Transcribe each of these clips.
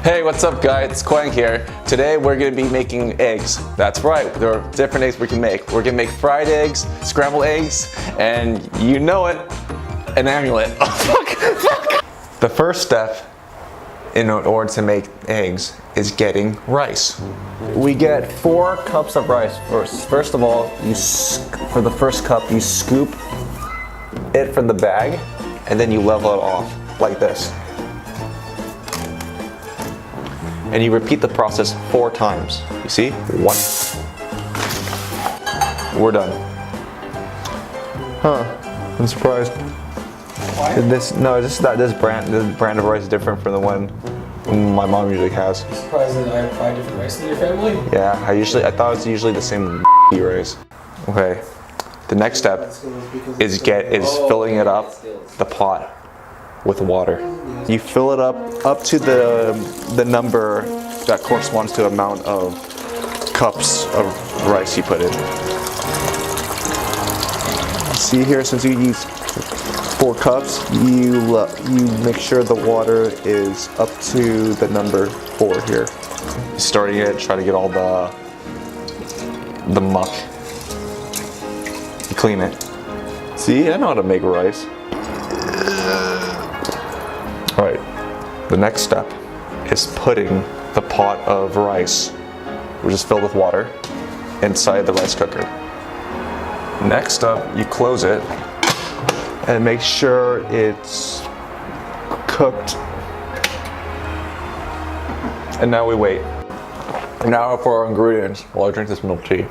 Hey, what's up guys? It's Quang here. Today we're going to be making eggs. That's right, there are different eggs we can make. We're going to make fried eggs, scrambled eggs, and you know it, an amulet. Oh, fuck. The first step in order to make eggs is getting rice. We get 4 cups of rice first. First of all, for the first cup, you scoop it from the bag, and then you level it off like this. And you repeat the process 4 times. You see? 1. We're done. Huh? I'm surprised. Why? This brand of rice is different from the one my mom usually has. I'm surprised that I have 5 different rice in your family. Yeah, I thought it was usually the same rice. Okay. The next step is filling it up, the pot, with water. You fill it up to the number that corresponds to the amount of cups of rice you put in. See here, since you use 4 cups, you make sure the water is up to the number 4 here. Starting it, try to get all the muck. You clean it. See, I know how to make rice. Alright, the next step is putting the pot of rice, which is filled with water, inside the rice cooker. Next up, you close it and make sure it's cooked. And now we wait. Now for our ingredients while I drink this milk tea.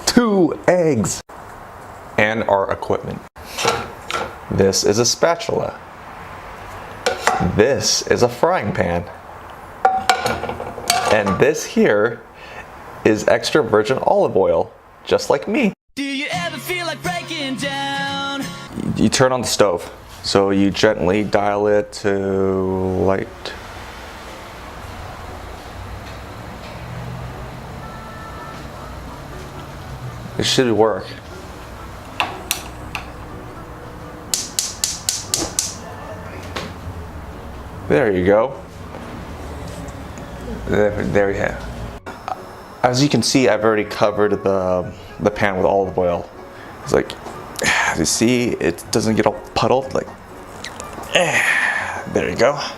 2 eggs and our equipment. This is a spatula. This is a frying pan. And this here is extra virgin olive oil, just like me. Do you ever feel like breaking down? You turn on the stove, so you gently dial it to light. It should work. There you go. There you have. As you can see, I've already covered the pan with olive oil. It's like, you see, it doesn't get all puddled. Like, there you go. All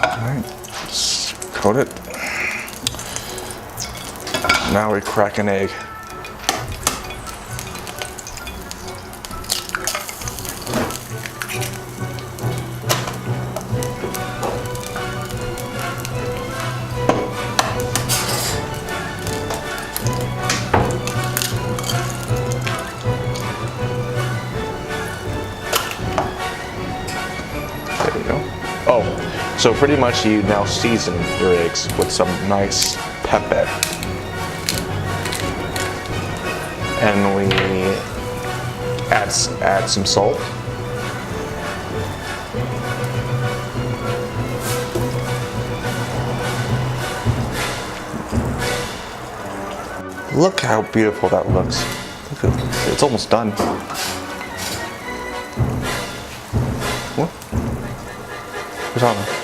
right, just coat it. Now we crack an egg. There you go. Oh, so pretty much you now season your eggs with some nice pepper. And we add some salt. Look how beautiful that looks. It's almost done. What?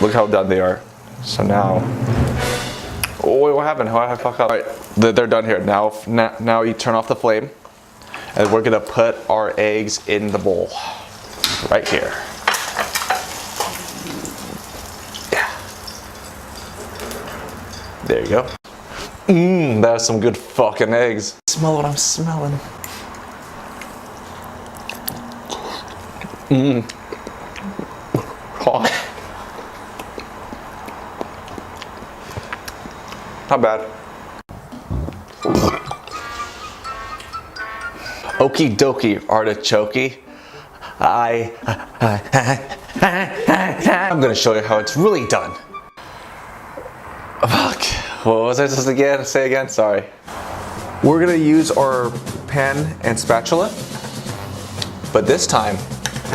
Look how done they are. So now, oh wait, what happened? How I fuck up? All right, they're done here. Now you turn off the flame, and we're gonna put our eggs in the bowl, right here. Yeah. There you go. That's some good fucking eggs. Smell what I'm smelling. Oh. Not bad. Okie dokie, artichoke. I'm gonna show you how it's really done. Fuck. What was I supposed to say again? Sorry. We're gonna use our pan and spatula, but this time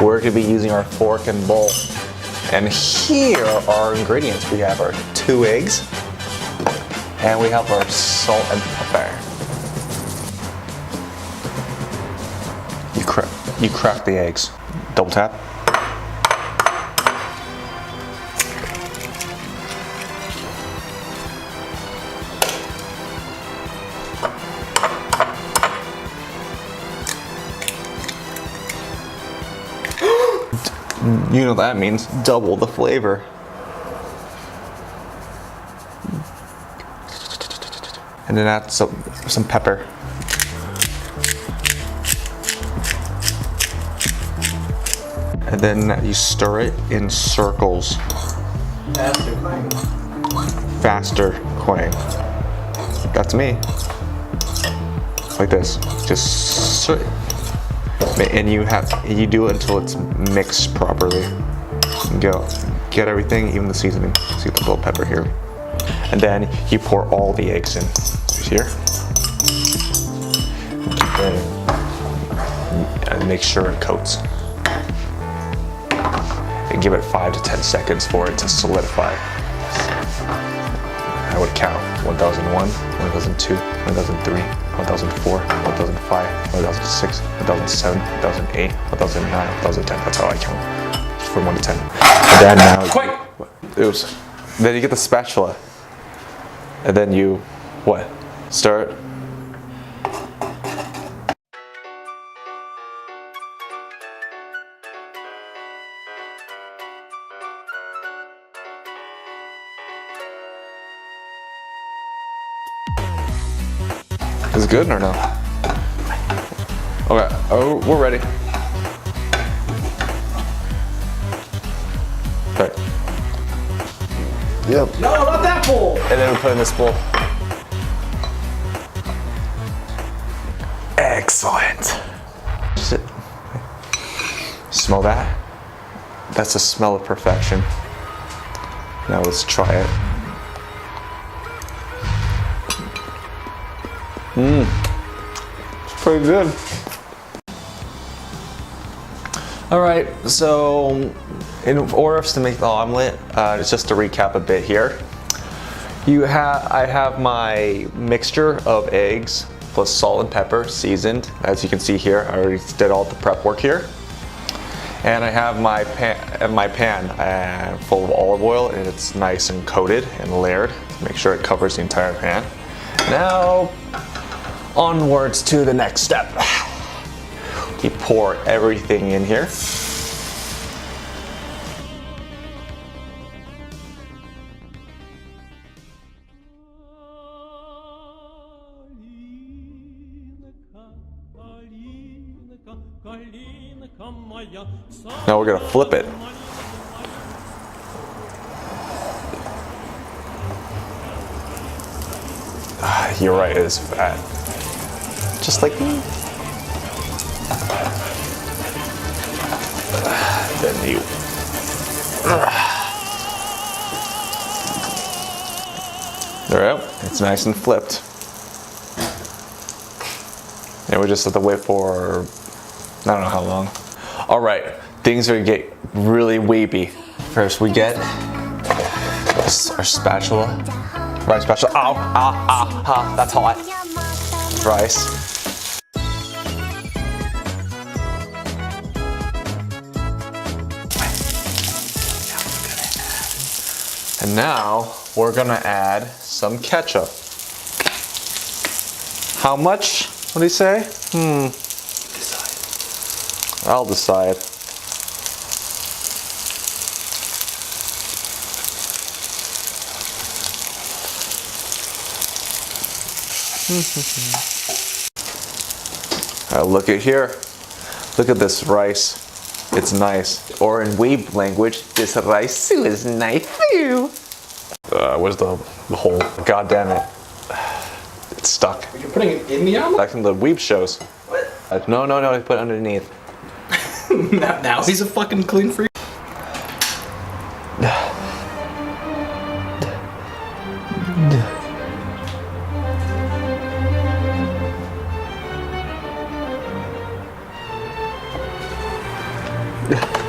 we're gonna be using our fork and bowl. And here are our ingredients. We have our 2 eggs, and we have our salt and pepper. You crack the eggs. Double tap. You know what that means, double the flavor. And then add some pepper. And then you stir it in circles. Faster, Quang. Faster, Quang. That's me. Like this. Just stir it. And you do it until it's mixed properly. And get everything, even the seasoning. See the little pepper here. And then you pour all the eggs in. Here. And make sure it coats. And give it 5 to 10 seconds for it to solidify. I would count 1001, 1002, 1003, 1004, 1005, 1006, 1007, 1008, 1009, 1010. That's how I count. From 1 to 10. And then now. Quick! Oops. Then you get the spatula. And then you, what? Stir it. Is it good or no? Okay, oh, we're ready. Okay. Yep. No, not that bowl. And then we put in this bowl. Excellent. Smell that? That's the smell of perfection. Now let's try it. It's pretty good. All right, so in order to make the omelet, just to recap a bit here, I have my mixture of eggs plus salt and pepper seasoned. As you can see here, I already did all the prep work here. And I have my pan full of olive oil, and it's nice and coated and layered to make sure it covers the entire pan. Now, onwards to the next step. You pour everything in here. Now we're gonna flip it. You're right, it is fat. Just like me. Then you. There we go. It's nice and flipped. And we just have to wait for, I don't know how long. All right, things are gonna get really weepy. First we get our spatula. Rice spatula. Ow, that's hot. Rice. And now we're gonna add some ketchup. How much? What do you say? I'll decide. Look at here. Look at this rice. It's nice. Or in Weeb language, this rice is nice too. Where's the hole? God damn it. It's stuck. You're putting it in the omelet? Like in the Weeb shows. What? No, I put it underneath. Now he's a fucking clean freak. Yeah.